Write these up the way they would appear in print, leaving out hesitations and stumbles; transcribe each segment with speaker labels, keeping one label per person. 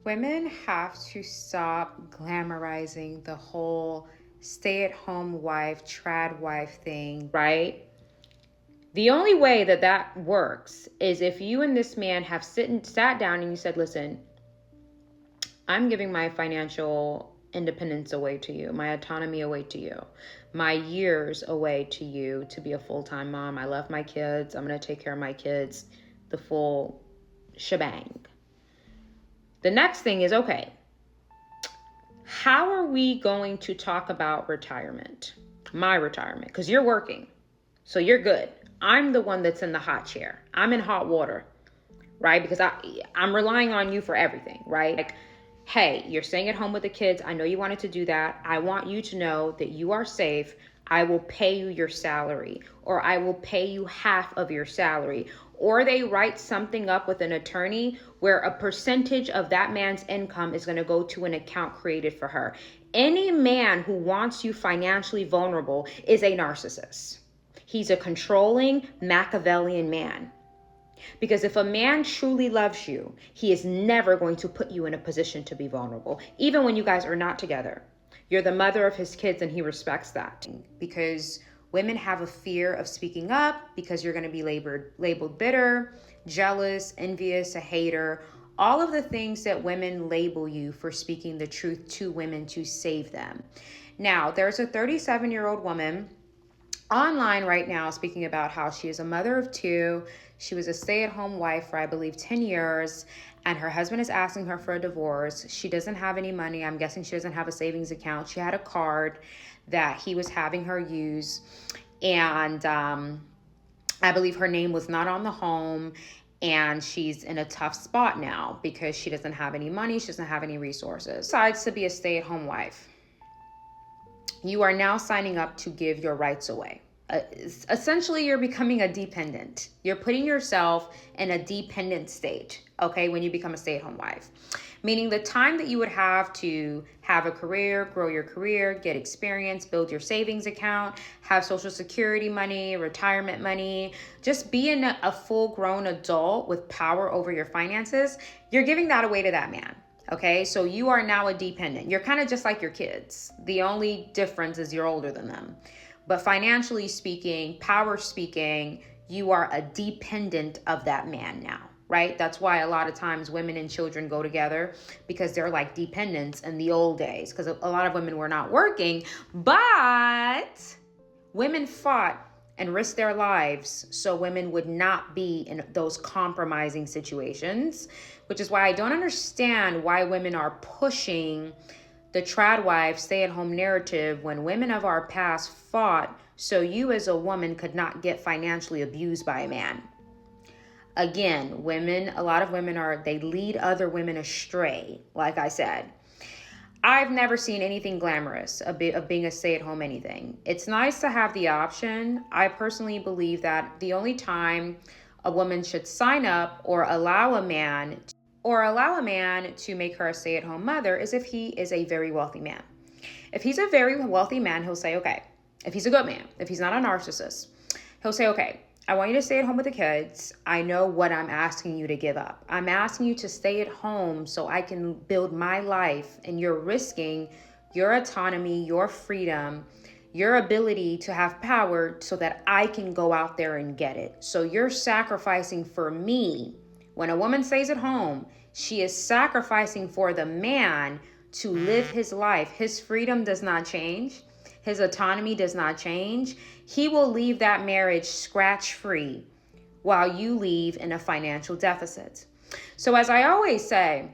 Speaker 1: Women have to stop glamorizing the whole stay-at-home wife, trad wife thing, right? The only way that that works is if you and this man have sat down and you said, listen, I'm giving my financial independence away to you, my autonomy away to you, my years away to you to be a full-time mom. I love my kids. I'm going to take care of my kids, the full shebang. The next thing is, okay, how are we going to talk about retirement? My retirement, because you're working, so you're good. I'm the one that's in the hot chair. I'm in hot water, right? Because I'm relying on you for everything, right? Like, hey, you're staying at home with the kids. I know you wanted to do that. I want you to know that you are safe. I will pay you your salary, or I will pay you half of your salary. Or they write something up with an attorney where a percentage of that man's income is going to go to an account created for her. Any man who wants you financially vulnerable is a narcissist. He's a controlling Machiavellian man. Because if a man truly loves you, he is never going to put you in a position to be vulnerable, even when you guys are not together. You're the mother of his kids and he respects that. Because women have a fear of speaking up because you're going to be labeled bitter, jealous, envious, a hater, all of the things that women label you for speaking the truth to women to save them. Now, there's a 37-year-old woman online right now speaking about how she is a mother of two. She was a stay-at-home wife for, I believe, 10 years, and her husband is asking her for a divorce. She doesn't have any money. I'm guessing she doesn't have a savings account. She had a card that he was having her use, and I believe her name was not on the home, and she's in a tough spot now because she doesn't have any money. She doesn't have any resources. Decides to be a stay-at-home wife. You are now signing up to give your rights away. Essentially, you're becoming a dependent. You're putting yourself in a dependent state, okay, when you become a stay-at-home wife. Meaning the time that you would have to have a career, grow your career, get experience, build your savings account, have Social Security money, retirement money, just being a full-grown adult with power over your finances, you're giving that away to that man. Okay, so you are now a dependent. You're kind of just like your kids. The only difference is you're older than them. But financially speaking, power speaking, you are a dependent of that man now, right? That's why a lot of times women and children go together, because they're like dependents in the old days, because a lot of women were not working, but women fought and risked their lives so women would not be in those compromising situations, which is why I don't understand why women are pushing the trad wife stay-at-home narrative when women of our past fought so you as a woman could not get financially abused by a man. Again, a lot of women they lead other women astray, like I said. I've never seen anything glamorous of being a stay-at-home anything. It's nice to have the option. I personally believe that the only time a woman should sign up or allow a man to make her a stay-at-home mother is if he is a very wealthy man. If he's a very wealthy man, he'll say, okay, if he's a good man, if he's not a narcissist, he'll say, okay, I want you to stay at home with the kids. I know what I'm asking you to give up. I'm asking you to stay at home so I can build my life, and you're risking your autonomy, your freedom, your ability to have power so that I can go out there and get it. So you're sacrificing for me. When a woman stays at home, she is sacrificing for the man to live his life. His freedom does not change. His autonomy does not change. He will leave that marriage scratch-free while you leave in a financial deficit. So as I always say,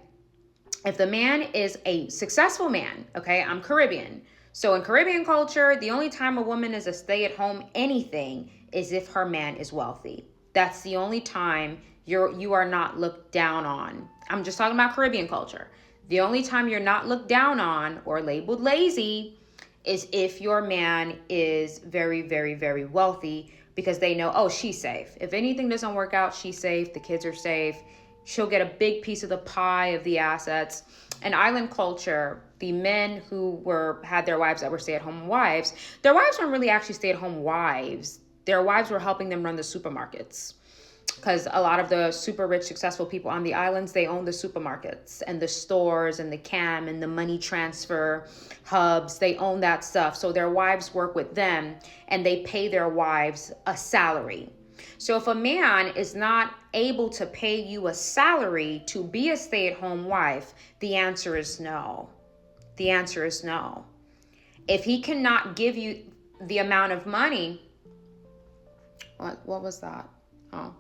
Speaker 1: if the man is a successful man, okay, I'm Caribbean. So in Caribbean culture, the only time a woman is a stay-at-home anything is if her man is wealthy. That's the only time you are not looked down on. I'm just talking about Caribbean culture. The only time you're not looked down on or labeled lazy is if your man is very, very, very wealthy, because they know, oh, she's safe. If anything doesn't work out, she's safe. The kids are safe. She'll get a big piece of the pie of the assets. In island culture, the men who had their wives that were stay-at-home wives, their wives weren't really actually stay-at-home wives. Their wives were helping them run the supermarkets. because a lot of the super rich, successful people on the islands, they own the supermarkets and the stores and the cam and the money transfer hubs. They own that stuff. So their wives work with them and they pay their wives a salary. So if a man is not able to pay you a salary to be a stay-at-home wife, the answer is no. The answer is no. If he cannot give you the amount of money, what was that? Oh.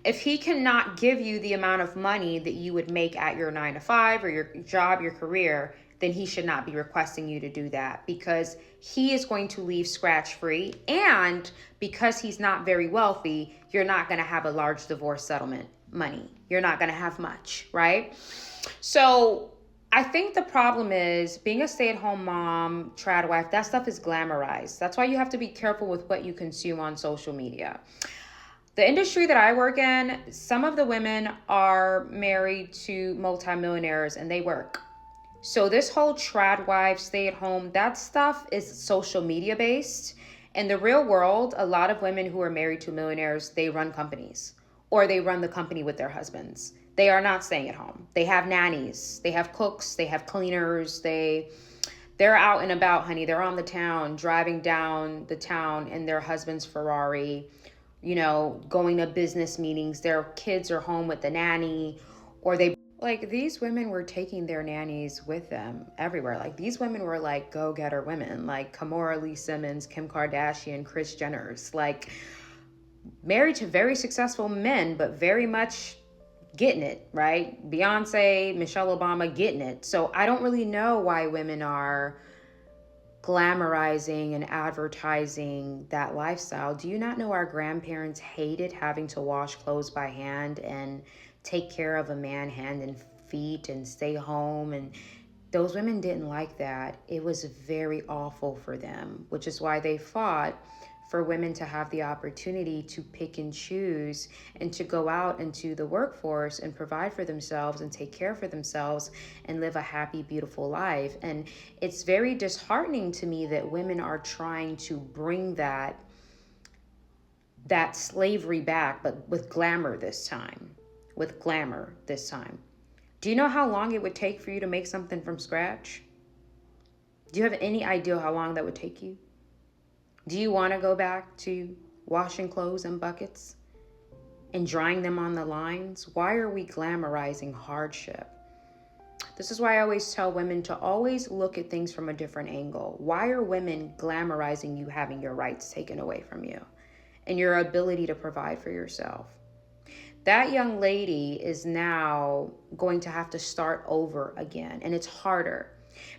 Speaker 1: If he cannot give you the amount of money that you would make at your 9 to 5 or your job, your career, then he should not be requesting you to do that, because he is going to leave scratch free. And because he's not very wealthy, you're not going to have a large divorce settlement money. You're not going to have much, right? So I think the problem is being a stay-at-home mom, trad wife, that stuff is glamorized. That's why you have to be careful with what you consume on social media. The industry that I work in, some of the women are married to multimillionaires and they work. So this whole trad wife, stay at home, that stuff is social media based. In the real world, a lot of women who are married to millionaires, they run companies or they run the company with their husbands. They are not staying at home. They have nannies, they have cooks, they have cleaners, they're out and about, honey. They're on the town, driving down the town in their husband's Ferrari, going to business meetings. Their kids are home with the nanny, or these women were taking their nannies with them everywhere. Like these women were like go-getter women, like Kimora Lee Simmons, Kim Kardashian, Kris Jenner's, like married to very successful men, but very much getting it, right? Beyonce, Michelle Obama getting it. So I don't really know why women are glamorizing and advertising that lifestyle. Do you not know our grandparents hated having to wash clothes by hand and take care of a man hand and feet and stay home? And those women didn't like that. It was very awful for them, which is why they fought for women to have the opportunity to pick and choose and to go out into the workforce and provide for themselves and take care for themselves and live a happy, beautiful life. And it's very disheartening to me that women are trying to bring that slavery back, but with glamour this time. Do you know how long it would take for you to make something from scratch? Do you have any idea how long that would take you? Do you want to go back to washing clothes in buckets and drying them on the lines? Why are we glamorizing hardship? This is why I always tell women to always look at things from a different angle. Why are women glamorizing you having your rights taken away from you and your ability to provide for yourself? That young lady is now going to have to start over again, and it's harder.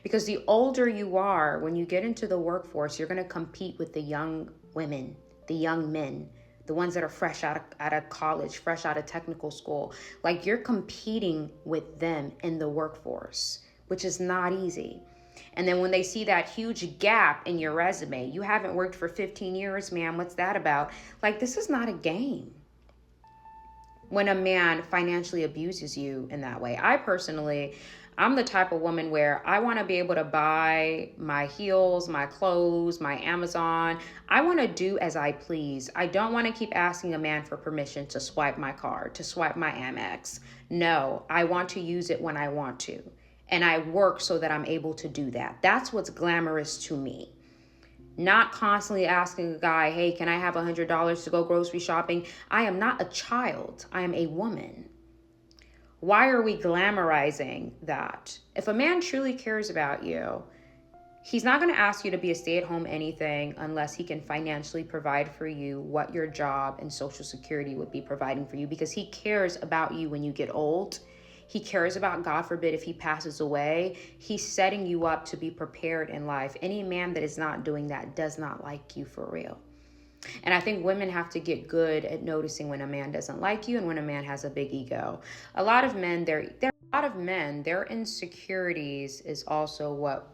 Speaker 1: Because the older you are, when you get into the workforce, you're going to compete with the young women, the young men, the ones that are fresh out of college, fresh out of technical school. Like you're competing with them in the workforce, which is not easy. And then when they see that huge gap in your resume, you haven't worked for 15 years, ma'am, what's that about? Like, this is not a game. When a man financially abuses you in that way. I'm the type of woman where I want to be able to buy my heels, my clothes, my Amazon. I want to do as I please. I don't want to keep asking a man for permission to swipe my card, to swipe my Amex. No, I want to use it when I want to. And I work so that I'm able to do that. That's what's glamorous to me. Not constantly asking a guy, hey, can I have $100 to go grocery shopping? I am not a child. I am a woman. Why are we glamorizing that? If a man truly cares about you, he's not going to ask you to be a stay-at-home anything unless he can financially provide for you what your job and Social Security would be providing for you, because he cares about you when you get old. He cares about, God forbid, if he passes away. He's setting you up to be prepared in life. Any man that is not doing that does not like you for real. And I think women have to get good at noticing when a man doesn't like you and when a man has a big ego. A lot of men, their insecurities is also what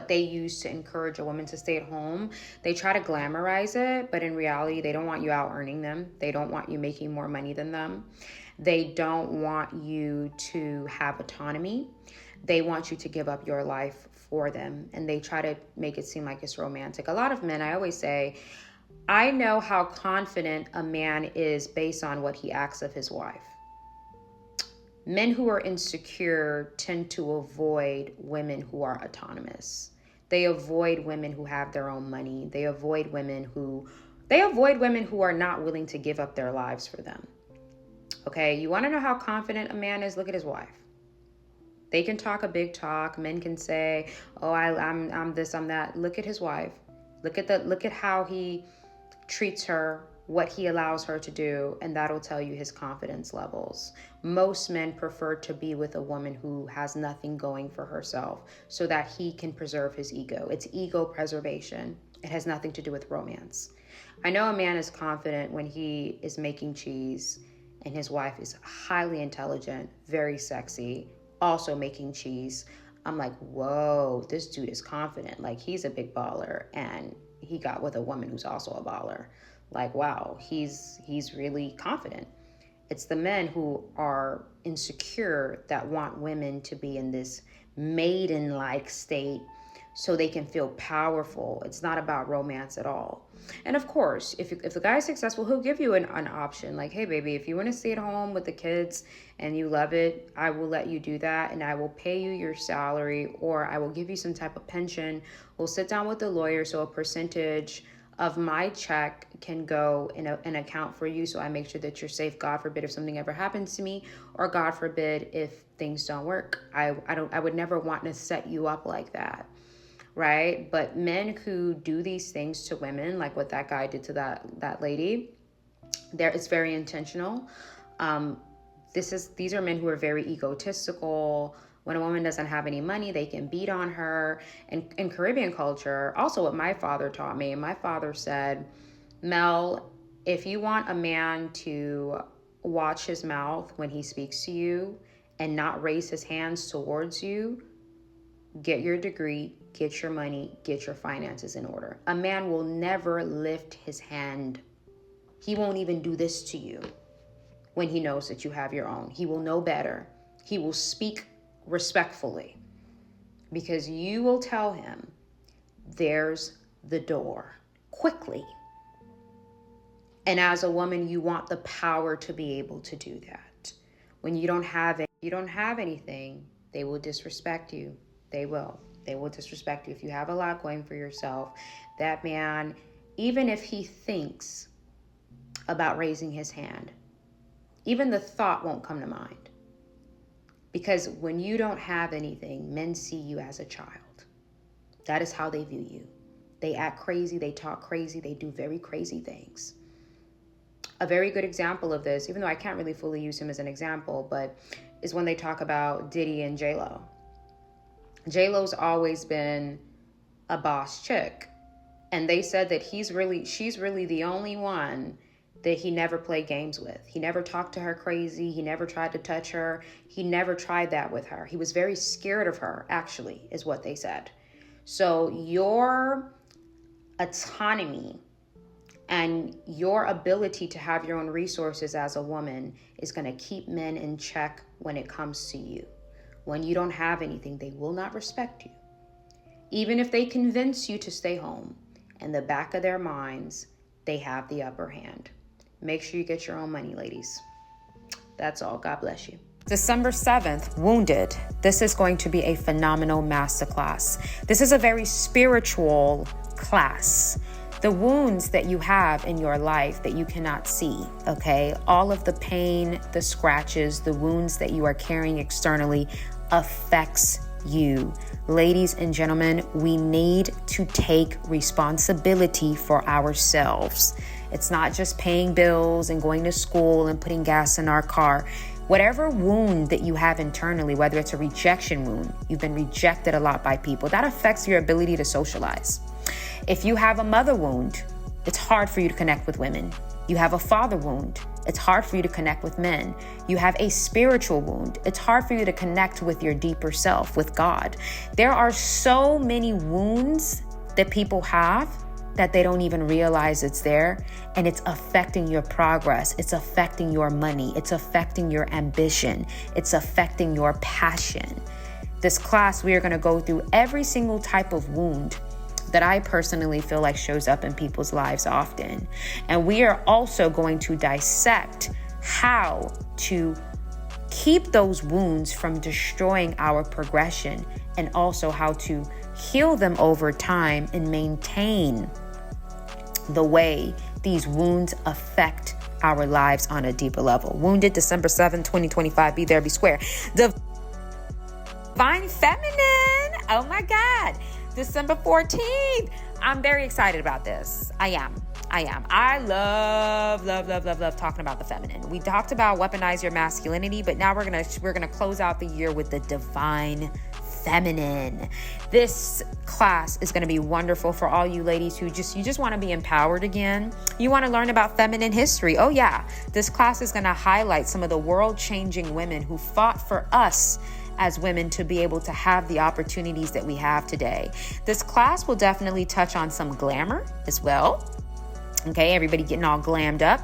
Speaker 1: they use to encourage a woman to stay at home. They try to glamorize it, but in reality, they don't want you out earning them. They don't want you making more money than them. They don't want you to have autonomy. They want you to give up your life for them, and they try to make it seem like it's romantic. A lot of men, I always say, I know how confident a man is based on what he asks of his wife. Men who are insecure tend to avoid women who are autonomous. They avoid women who have their own money. They avoid women who are not willing to give up their lives for them. Okay, you want to know how confident a man is? Look at his wife. They can talk a big talk. Men can say, "Oh, I'm this, I'm that." Look at his wife. Look at how he treats her, what he allows her to do, and that'll tell you his confidence levels. Most men prefer to be with a woman who has nothing going for herself so that he can preserve his ego. It's ego preservation. It has nothing to do with romance. I know a man is confident when he is making cheese and his wife is highly intelligent, very sexy, also making cheese. I'm like, whoa, this dude is confident. Like, he's a big baller and he got with a woman who's also a baller. Like, wow, he's really confident. It's the men who are insecure that want women to be in this maiden-like state so they can feel powerful. It's not about romance at all. And of course, if the guy's successful, he'll give you an option. Like, hey, baby, if you want to stay at home with the kids and you love it, I will let you do that. And I will pay you your salary, or I will give you some type of pension. We'll sit down with the lawyer so a percentage of my check can go in an account for you, so I make sure that you're safe. God forbid if something ever happens to me, or God forbid if things don't work. I would never want to set you up like that, right? But men who do these things to women, like what that guy did to that lady, it's very intentional. These are men who are very egotistical. When a woman doesn't have any money, they can beat on her. And in Caribbean culture, also what my father taught me, my father said, Mel, if you want a man to watch his mouth when he speaks to you and not raise his hands towards you, get your degree, get your money, get your finances in order. A man will never lift his hand. He won't even do this to you when he knows that you have your own. He will know better. He will speak respectfully, because you will tell him, there's the door, quickly. And as a woman, you want the power to be able to do that. When you don't have anything, they will disrespect you. They will disrespect you. If you have a lot going for yourself, that man, even if he thinks about raising his hand, even the thought won't come to mind. Because when you don't have anything, men see you as a child. That is how they view you. They act crazy, they talk crazy, they do very crazy things. A very good example of this, even though I can't really fully use him as an example, but is when they talk about Diddy and J-Lo. J-Lo's always been a boss chick. And they said that she's really the only one that he never played games with. He never talked to her crazy. He never tried to touch her. He never tried that with her. He was very scared of her, actually, is what they said. So your autonomy and your ability to have your own resources as a woman is going to keep men in check when it comes to you. When you don't have anything, they will not respect you. Even if they convince you to stay home, in the back of their minds, they have the upper hand. Make sure you get your own money, ladies. That's all. God bless you. December 7th, Wounded. This is going to be a phenomenal masterclass. This is a very spiritual class. The wounds that you have in your life that you cannot see, okay? All of the pain, the scratches, the wounds that you are carrying externally affects you. Ladies and gentlemen, we need to take responsibility for ourselves. It's not just paying bills and going to school and putting gas in our car. Whatever wound that you have internally, whether it's a rejection wound, you've been rejected a lot by people, that affects your ability to socialize. If you have a mother wound, it's hard for you to connect with women. You have a father wound, it's hard for you to connect with men. You have a spiritual wound. It's hard for you to connect with your deeper self, with God. There are so many wounds that people have that they don't even realize it's there, and it's affecting your progress. It's affecting your money. It's affecting your ambition. It's affecting your passion. This class, we are going to go through every single type of wound that I personally feel like shows up in people's lives often. And we are also going to dissect how to keep those wounds from destroying our progression, and also how to heal them over time and maintain the way these wounds affect our lives on a deeper level. Wounded, December 7th, 2025. Be there, be square. Divine Feminine. Oh my God. December 14th. I'm very excited about this. I am. I love talking about the feminine. We talked about weaponize your masculinity, but now we're gonna close out the year with the divine feminine. This class is going to be wonderful for all you ladies who just want to be empowered again. You want to learn about feminine history. Oh yeah, this class is going to highlight some of the world-changing women who fought for us as women to be able to have the opportunities that we have today. This class will definitely touch on some glamour as well. Okay, everybody getting all glammed up.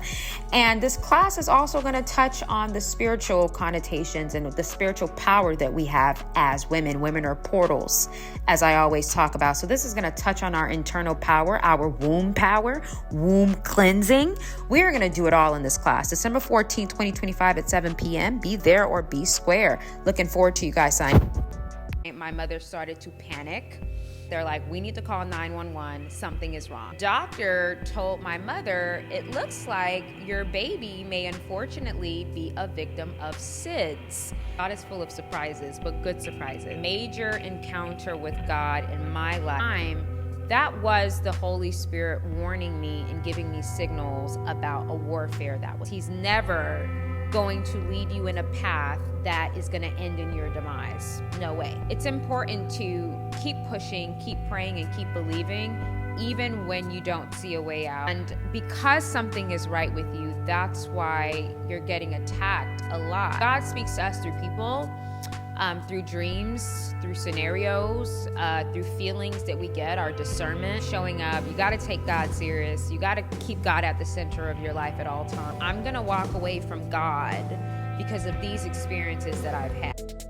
Speaker 1: And this class is also going to touch on the spiritual connotations and the spiritual power that we have as women. Women are portals, as I always talk about. So this is going to touch on our internal power, our womb power, womb cleansing. We're going to do it all in this class. December 14th, 2025 at 7 p.m. Be there or be square. Looking forward to you guys signing. My mother started to panic. They're like, we need to call 911. Something is wrong. Doctor told my mother, it looks like your baby may unfortunately be a victim of SIDS. God is full of surprises, but good surprises. Major encounter with God in my life. That was the Holy Spirit warning me and giving me signals about a warfare that was. He's never going to lead you in a path that is going to end in your demise. No way. It's important to keep pushing, keep praying, and keep believing, even when you don't see a way out. And because something is right with you, that's why you're getting attacked a lot. God speaks to us through people, through dreams, through scenarios, through feelings that we get, our discernment showing up. You got to take God serious. You got to keep God at the center of your life at all times. I'm going to walk away from God because of these experiences that I've had.